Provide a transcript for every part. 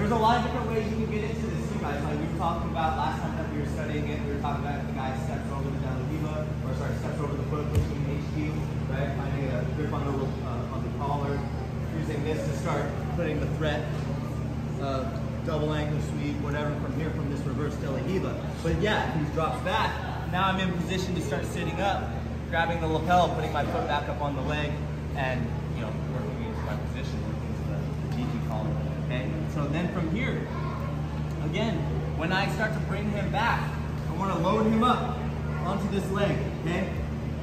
there's a lot of different ways you can get into this too, guys. Like we were talking about last time that we were studying it, we were talking about if the guy steps over the Delahiva, or sorry, steps over the foot, pushing HQ, right? Finding a grip on the collar, using this to start putting the threat of double ankle sweep, whatever, from here, from this reverse Delahiva. But yeah, if he drops back, now I'm in position to start sitting up, grabbing the lapel, putting my foot back up on the leg, and working into my position, working into the Gigi collar. Okay, so then from here, again, when I start to bring him back, I want to load him up onto this leg. Okay,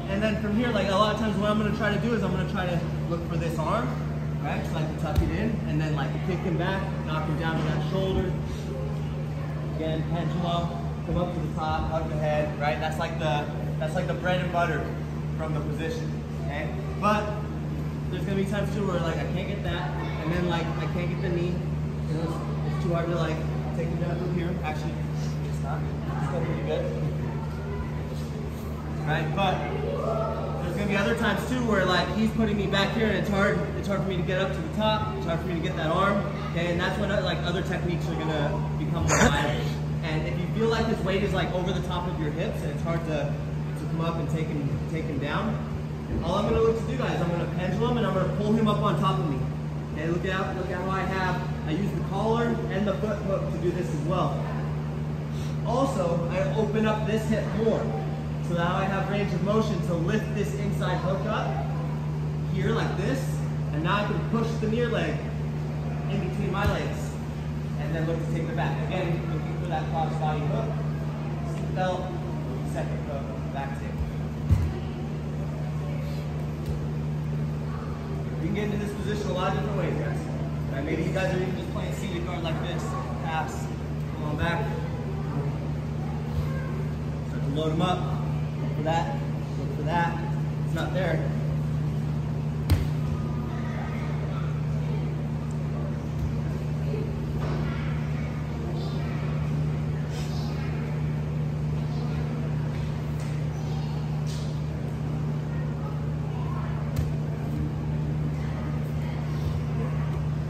and then from here, like a lot of times, what I'm going to try to do is I'm going to try to look for this arm, right? So I can tuck it in, and then like kick him back, knock him down to that shoulder. Again, pendulum, come up to the top, hug the head, right? That's like the bread and butter from the position. Okay, but there's gonna be times too where like I can't get that, and then like I can't get the knee. It's too hard to like take him down from here. Actually, it's not. It's still pretty good. Right, but there's gonna be other times too where like he's putting me back here, and it's hard for me to get up to the top. It's hard for me to get that arm. Okay, and that's when like other techniques are gonna become more viable. And if you feel like his weight is like over the top of your hips and it's hard to come up and take him down, all I'm going to look to do, guys, I'm going to pendulum and I'm going to pull him up on top of me. Okay, look at how I use the collar and the foot hook to do this as well. Also, I open up this hip more, so now I have range of motion to lift this inside hook up here like this, and now I can push the near leg in between my legs, and then look to take the back. Again, looking for that cross body hook, belt, second hook, back take. You can get into this position a lot of different ways, guys. Right, maybe you guys are even just playing seated guard like this. Pass, come on back. Start to load them up. Look for that. Look for that. It's not there.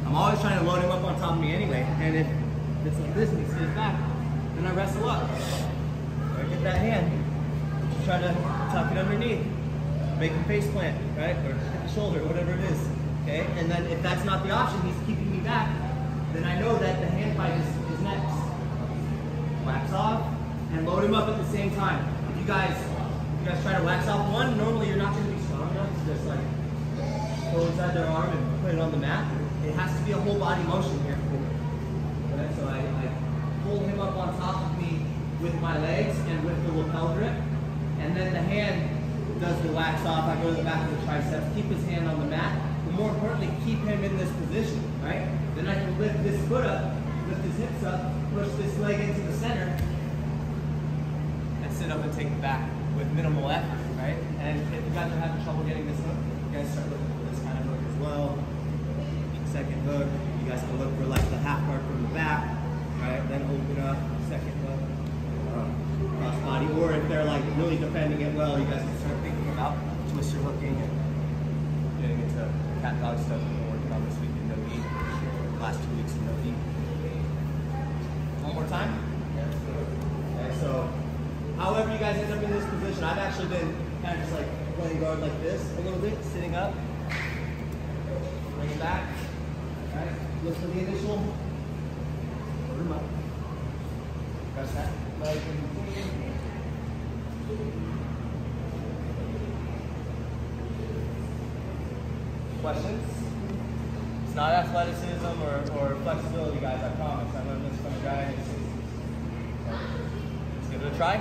I'm always trying to load him up on top of me anyway, and if it's like this and he stays back, then I wrestle up. I get that hand, just try to tuck it underneath, make him face plant, right, or hit the shoulder, whatever it is, okay? And then if that's not the option, he's keeping me back, then I know that the hand fight is next. Wax off and load him up at the same time. If you guys try to wax off one, normally you're not going to be strong enough to just like pull inside their arm and put it on the mat. It has to be a whole body motion here. Right? So I pull him up on top of me with my legs and with the lapel grip, and then the hand does the wax off. I go to the back of the triceps, keep his hand on the mat, but more importantly, keep him in this position, right? Then I can lift this foot up, lift his hips up, push this leg into the center, and sit up and take it back with minimal effort, right? And if you guys are having trouble getting this hook, you guys start looking for this kind of hook as well. Second hook, you guys can look for like the half guard from the back, right? Then open up, second hook, cross body. Or if they're like really defending it well, you guys can start thinking about twister hooking and getting into cat dog stuff we've been working on this week in no knee. Last 2 weeks in no knee. One more time. Okay, so however you guys end up in this position, I've actually been kind of just like playing guard like this a little bit, sitting up, bring it back. Right, look for the initial, put them up, press that leg in between. Questions? It's not athleticism or flexibility, guys, I promise. I learned this from a guy in the 60s. Let's give it a try.